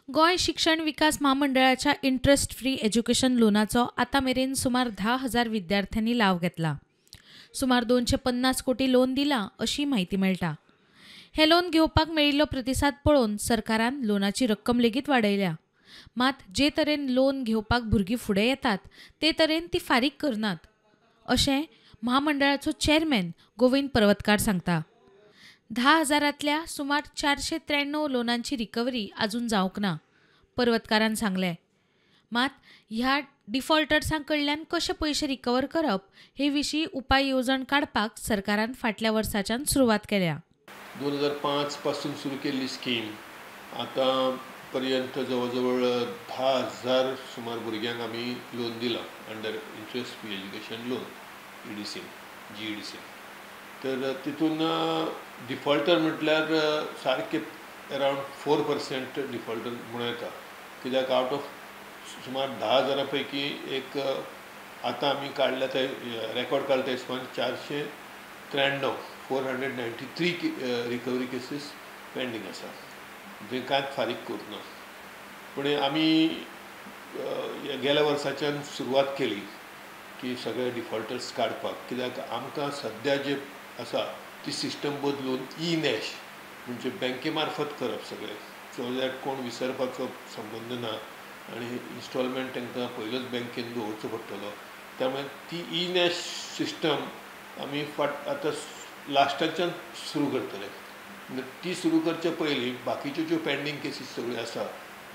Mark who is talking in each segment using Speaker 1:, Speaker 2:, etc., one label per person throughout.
Speaker 1: गोय शिक्षण विकास महामंडळाच्या इंटरेस्ट फ्री एज्युकेशन लोनाचो आतां मेरेन सुमार 10,000 विद्यार्थ्यांनी लाव घेतला. सुमार 250 कोटी लोन दिला अशी माहिती मेळटा. हे लोन घेवपाक मेळिल्लो प्रतिसाद पळोवन सरकारान लोनाची रक्कम लेगीत वाडयल्या. मात जे तरेन लोन घेवपाक भुरगीं फुडें येतात ते तरेन ती फारीक करनात अशें महामंडळाचो चेअरमॅन गोविंद पर्वतकार सांगता. 10,000तल्या सुमार 493 लोनांची रिकव्हरी अजून जावंक ना, पर्वतकारान सांगलें. मात ह्या डिफॉल्टर्सां कडल्यान कशे पयशे रिकवर करप हे विशीं उपाय येवजण काडपाक सरकारान फाटल्या वर्साच्यान सुरवात केल्या.
Speaker 2: 2005 पासून सुरू केल्ली स्कीम आतां पर्यंत जवळ 10,000 सुमार भुरग्यांक आमी लोन दिला under interest free education loan EDC GEDC. तर तितून डिफॉल्टर म्हटल्यार सारके अरावंड 4% डिफॉल्टर म्हणून येता. कित्याक आउट ऑफ सुमार 10,000 पैकी एक आतां आमी काडल्या ते रेकॉर्ड काडला ते हिसपान 493 रिकवरी केसीस पेंडींग आसा, जे कांयच फारीक करूना. पूण आमी गेल्या वर्साच्यान सुरवात केली की सगळे डिफॉल्टर्स काडपाक. कित्याक आमकां सद्या जे आसा ती सिस्टम बदलून ई-नॅश म्हणजे बँके मार्फत करप सगळें, सो दॅट कोण विसरपाचो संबंद ना आनी इन्स्टॉलमेंट तांकां पयलोच बँकेन दवरचो पडटलो. त्यामुळे ती ई-नॅश सिस्टम आमी आतां लास्टाच्यान सुरू करतले. ती सुरू करचे पयलीं बाकीच्यो ज्यो पेंडींग केसीस सगळ्यो आसा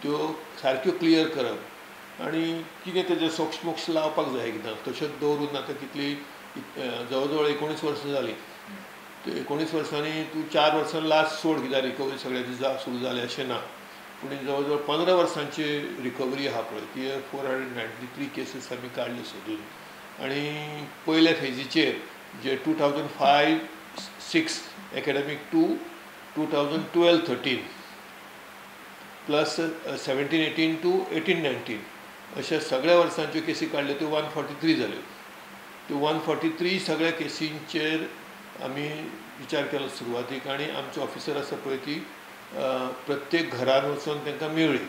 Speaker 2: त्यो सारक्यो क्लियर करप आनी कितें तेजे सोक्ष मोक्ष लावपाक जाय एकदां. तशेंच दवरून आतां कितली जवळ जवळ 19 वर्सां जालीं. 19 वर्सांनी तूं 4 वर्सां लास्ट सोड, कित्याक रिकवरी सगळ्यांची सुरू जालें अशें ना. पूण जवळ जवळ 15 वर्सांची रिकवरी आहा पळय ती 493 केसीस आमी काडल्यो सोदून. आनी पयल्या फेजीचेर जे 2005-06 एकाडेमीक टू 2012-13 प्लस 17-18 टू 18-19 अशा सगळ्या वर्सांच्यो केसी काडल्यो त्यो 143 जाल्यो. त्यो 143 सगळ्या केसींचेर आमी विचार केलो सुरवातीक आनी आमचो ऑफिसर आसा पळय ती प्रत्येक घरान वचून तांकां मेळ्ळी.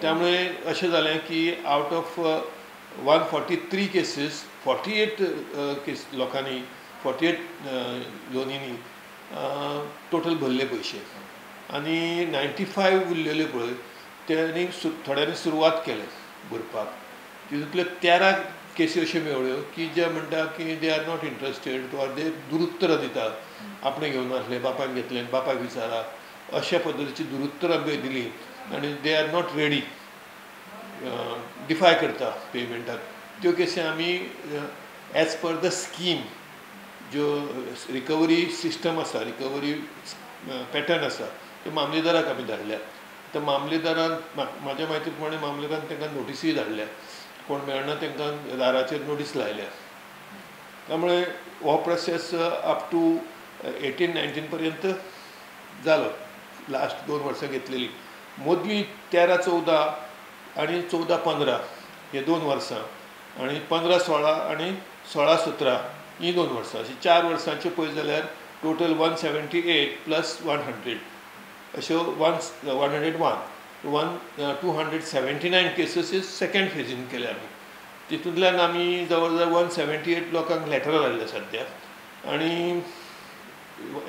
Speaker 2: त्यामुळे अशें जालें की आउट ऑफ 143 केसीस 48 लोकांनी 48 लोनींनी टोटल भरले पयशे आनी 95 उरलेल्यो पळय त्यांनी थोड्यांनी सुरवात केलें भरपाक. तितूंतल्यो 13 केसी अश्यो मेळ्ळ्यो की जे म्हणटा की they are not interested or ते दुरुत्तरां दिता, आपणें घेवन नासलें, बापायन घेतलें, बापायक विचारा, अशा पद्दतीची दुरुत्तरां दिलीं आनी दे आर नॉट रेडी, डिफाय करता पेमेंटाक. त्यो केसी आमी एज पर द स्कीम ज्यो रिकवरी सिस्टम आसा, रिकवरी पॅटर्न आसा, त्यो मामलेदाराक आमी धाडल्या. तर मामलेदारान म्हाज्या म्हायती प्रमाणे मामलेदारान तांकां नोटीसूय धाडल्या, कोण मेळना तांकां दाराचेर नोटीस लायल्या. त्यामुळे हो प्रोसेस अप टू 18-19 पर्यंत जालो. लास्ट 2 वर्सां घेतलेली. मदली 13-14 आनी 14-15 हे 2 वर्सां आनी 15-16 आनी 16-17 ही 2 वर्सां, अशी 4 वर्सांच्यो पळयत जाल्यार टोटल 178 प्लस 100 अश्यो 101 279 केसीस सेकंड फेजीन केल्या आमी. तितूंतल्यान आमी जवळ जवळ 178 लोकांक लेटरां धाडल्या सद्याक आनी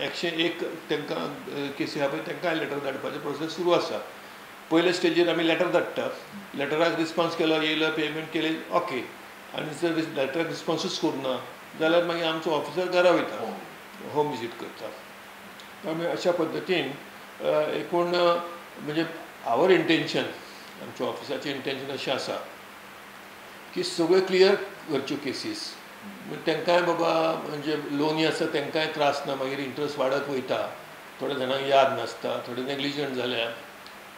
Speaker 2: 101 तांकां केसी आहा पळय तांकां लेटर धाडपाचें प्रोसेस सुरू आसा. पयल्या स्टेजीर आमी लेटर धाडटा, लेटराक रिस्पॉन्स केलो, येयलो, पेमेंट केलें, ओके. आनी जर लेटराक रिस्पॉन्सूच करूना जाल्यार मागीर आमचो ऑफिसर घरा वयता, होम विजीट करता. त्यामुळे अशा पद्दतीन एकूण म्हणजे आवर इंटेन्शन, आमच्या ऑफिसाचें इंटेन्शन अशें आसा की सगळ्यो क्लियर करच्यो केसीस. तांकांय बाबा म्हणजे लोनी आसा तांकांय त्रास ना, मागीर इंट्रस्ट वाडत वयता, थोड्या जाणांक याद नासता, थोडे नेग्लिजंट जाल्या,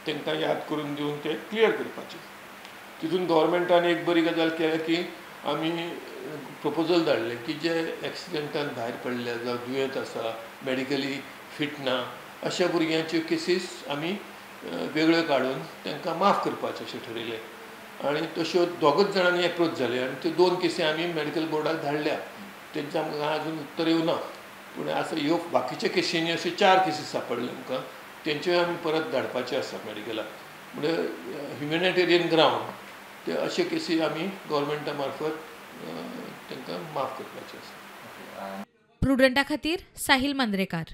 Speaker 2: तांकां याद करून दिवन ते क्लियर करपाचें. तितून गव्हर्मेंटान एक बरी गजाल केल्या की आमी प्रपोजल धाडलें की जे एक्सिडेंटान भायर पडल्या जावं दुयेंत आसा, मेडिकली फिट ना, अशा भुरग्यांच्यो केसीस आमी वेगळ्यो काडून तांकां माफ करपाचें अशें ठरयलें. आनी तश्यो 2 जाणांनी एप्रोच जाले आनी त्यो 2 केसी आमी मेडिकल बोर्डाक धाडल्या. तेंचे आमकां अजून उत्तर येवना, पूण आतां ह्यो बाकीच्या केसींनी अश्यो 4 केसी सांपडल्यो आमकां, तेंच्योय आमी परत धाडपाचें आसा मेडिकलाक. म्हणजे ह्युमॅनिटेरियन ग्रावंड ते अशे केसी आमी गव्हर्मेंटा मार्फत तांकां माफ करपाचे आसता.
Speaker 1: प्रुडंटा खातीर साहिल मांद्रेकार.